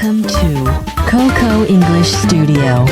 Welcome to COCO English Studio.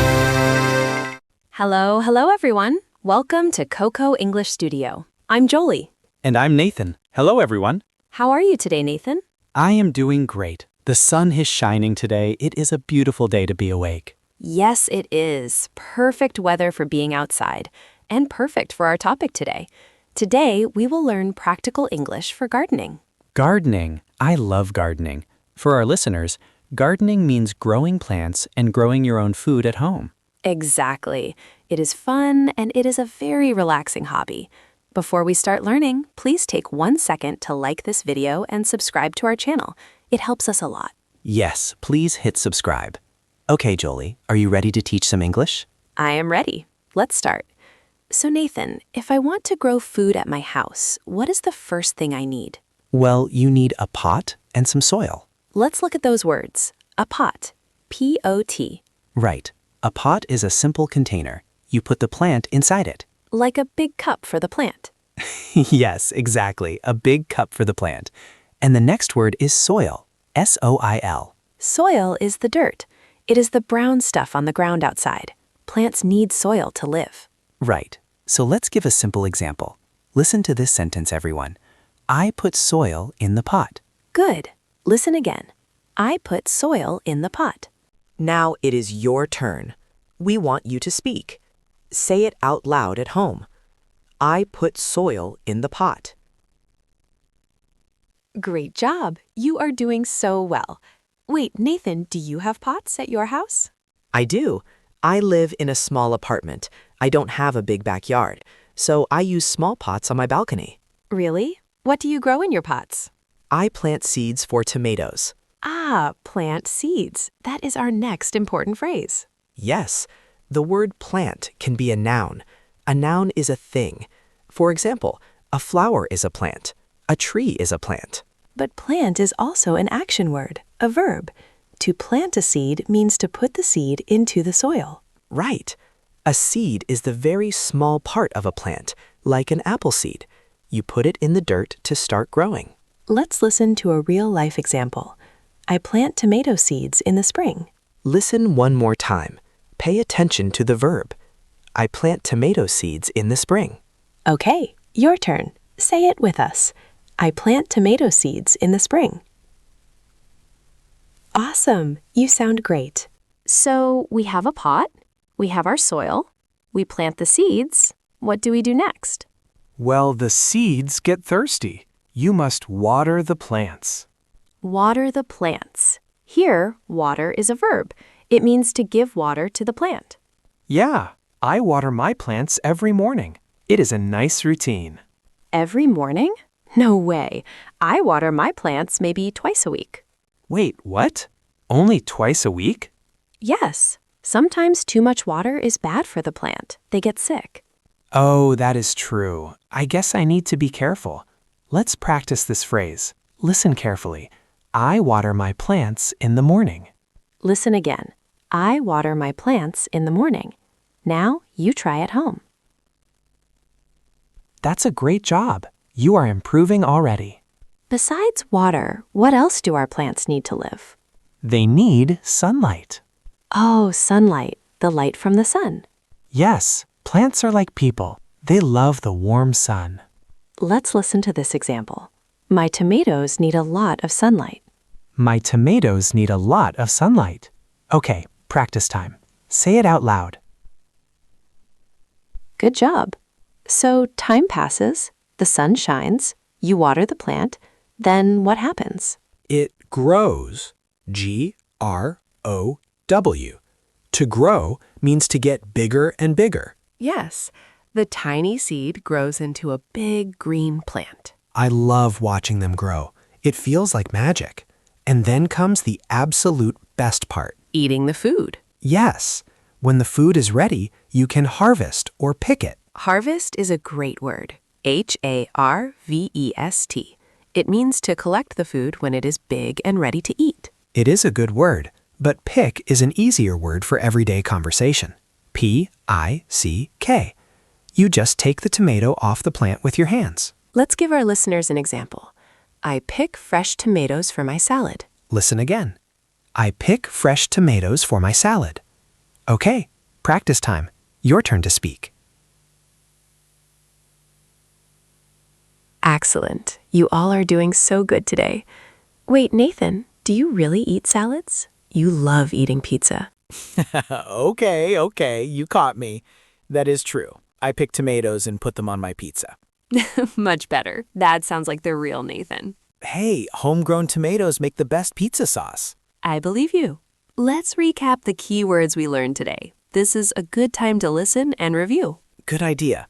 Hello everyone. Welcome to COCO English Studio. I'm Jolie. And I'm Nathan. Hello, everyone. How are you today, Nathan? I am doing great. The sun is shining today. It is a beautiful day to be awake. Yes, it is. Perfect weather for being outside, and perfect for our topic today. Today, we will learn practical English for gardening. Gardening. I love gardening. For our listeners, gardening means growing plants and growing your own food at home. Exactly. It is fun and it is a very relaxing hobby. Before we start learning, please take 1 second to like this video and subscribe to our channel. It helps us a lot. Yes, please hit subscribe. Okay, Jolie, are you ready to teach some English? I am ready. Let's start. So Nathan, if I want to grow food at my house, what is the first thing I need? Well, you need a pot and some soil. Let's look at those words. A pot. P-O-T. Right. A pot is a simple container. You put the plant inside it. Like a big cup for the plant. Yes, exactly. A big cup for the plant. And the next word is soil. S-O-I-L. Soil is the dirt. It is the brown stuff on the ground outside. Plants need soil to live. Right. So let's give a simple example. Listen to this sentence, everyone. I put soil in the pot. Good. Listen again. I put soil in the pot. Now it is your turn. We want you to speak. Say it out loud at home. I put soil in the pot. Great job. You are doing so well. Wait, Nathan, do you have pots at your house? I do. I live in a small apartment. I don't have a big backyard, so I use small pots on my balcony. Really? What do you grow in your pots? I plant seeds for tomatoes. Ah, plant seeds. That is our next important phrase. Yes, the word plant can be a noun. A noun is a thing. For example, a flower is a plant. A tree is a plant. But plant is also an action word, a verb. To plant a seed means to put the seed into the soil. Right. A seed is the very small part of a plant, like an apple seed. You put it in the dirt to start growing. Let's listen to a real-life example. I plant tomato seeds in the spring. Listen one more time. Pay attention to the verb. I plant tomato seeds in the spring. Okay, your turn. Say it with us. I plant tomato seeds in the spring. Awesome. You sound great. So we have a pot. We have our soil. We plant the seeds. What do we do next? Well, the seeds get thirsty. You must water the plants. Water the plants. Here, water is a verb. It means to give water to the plant. Yeah, I water my plants every morning. It is a nice routine. Every morning? No way. I water my plants maybe twice a week. Wait, what? Only twice a week? Yes. Sometimes too much water is bad for the plant. They get sick. Oh, that is true. I guess I need to be careful. Let's practice this phrase. Listen carefully. I water my plants in the morning. Listen again. I water my plants in the morning. Now you try at home. That's a great job. You are improving already. Besides water, what else do our plants need to live? They need sunlight. Oh, sunlight, the light from the sun. Yes, plants are like people. They love the warm sun. Let's listen to this example. My tomatoes need a lot of sunlight. My tomatoes need a lot of sunlight. Okay, practice time. Say it out loud. Good job. So time passes, the sun shines, you water the plant, then what happens? It grows. G-R-O-W. To grow means to get bigger and bigger. Yes, the tiny seed grows into a big green plant. I love watching them grow. It feels like magic. And then comes the absolute best part. Eating the food. Yes, when the food is ready, you can harvest or pick it. Harvest is a great word. H-A-R-V-E-S-T. It means to collect the food when it is big and ready to eat. It is a good word, but pick is an easier word for everyday conversation. P-I-C-K. You just take the tomato off the plant with your hands. Let's give our listeners an example. I pick fresh tomatoes for my salad. Listen again. I pick fresh tomatoes for my salad. Okay, practice time. Your turn to speak. Excellent. You all are doing so good today. Wait, Nathan, do you really eat salads? You love eating pizza. Okay, you caught me. That is true. I pick tomatoes and put them on my pizza. Much better. That sounds like the real Nathan. Hey, homegrown tomatoes make the best pizza sauce. I believe you. Let's recap the key words we learned today. This is a good time to listen and review. Good idea.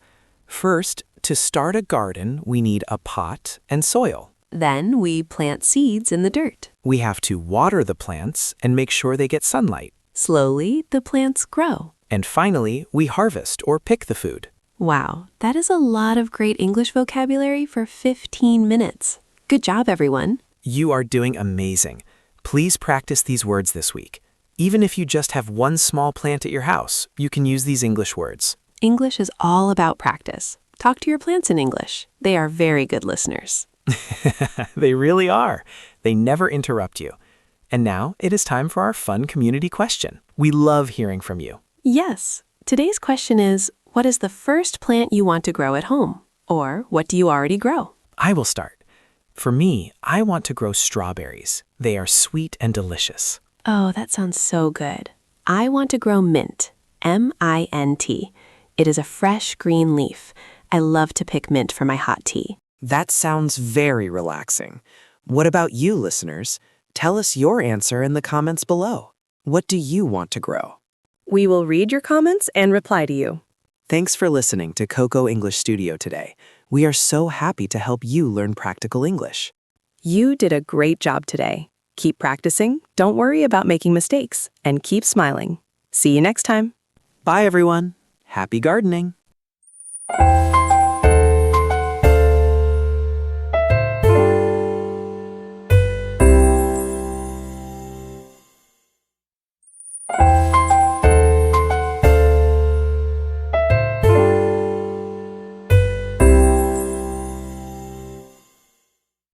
First, to start a garden, we need a pot and soil. Then we plant seeds in the dirt. We have to water the plants and make sure they get sunlight. Slowly, the plants grow. And finally, we harvest or pick the food. Wow, that is a lot of great English vocabulary for 15 minutes. Good job, everyone. You are doing amazing. Please practice these words this week. Even if you just have one small plant at your house, you can use these English words. English is all about practice. Talk to your plants in English. They are very good listeners. They really are. They never interrupt you. And now it is time for our fun community question. We love hearing from you. Yes, today's question is, what is the first plant you want to grow at home? Or what do you already grow? I will start. For me, I want to grow strawberries. They are sweet and delicious. Oh, that sounds so good. I want to grow mint, M-I-N-T. It is a fresh green leaf. I love to pick mint for my hot tea. That sounds very relaxing. What about you, listeners? Tell us your answer in the comments below. What do you want to grow? We will read your comments and reply to you. Thanks for listening to COCO English Studio today. We are so happy to help you learn practical English. You did a great job today. Keep practicing, don't worry about making mistakes, and keep smiling. See you next time. Bye, everyone. Happy gardening.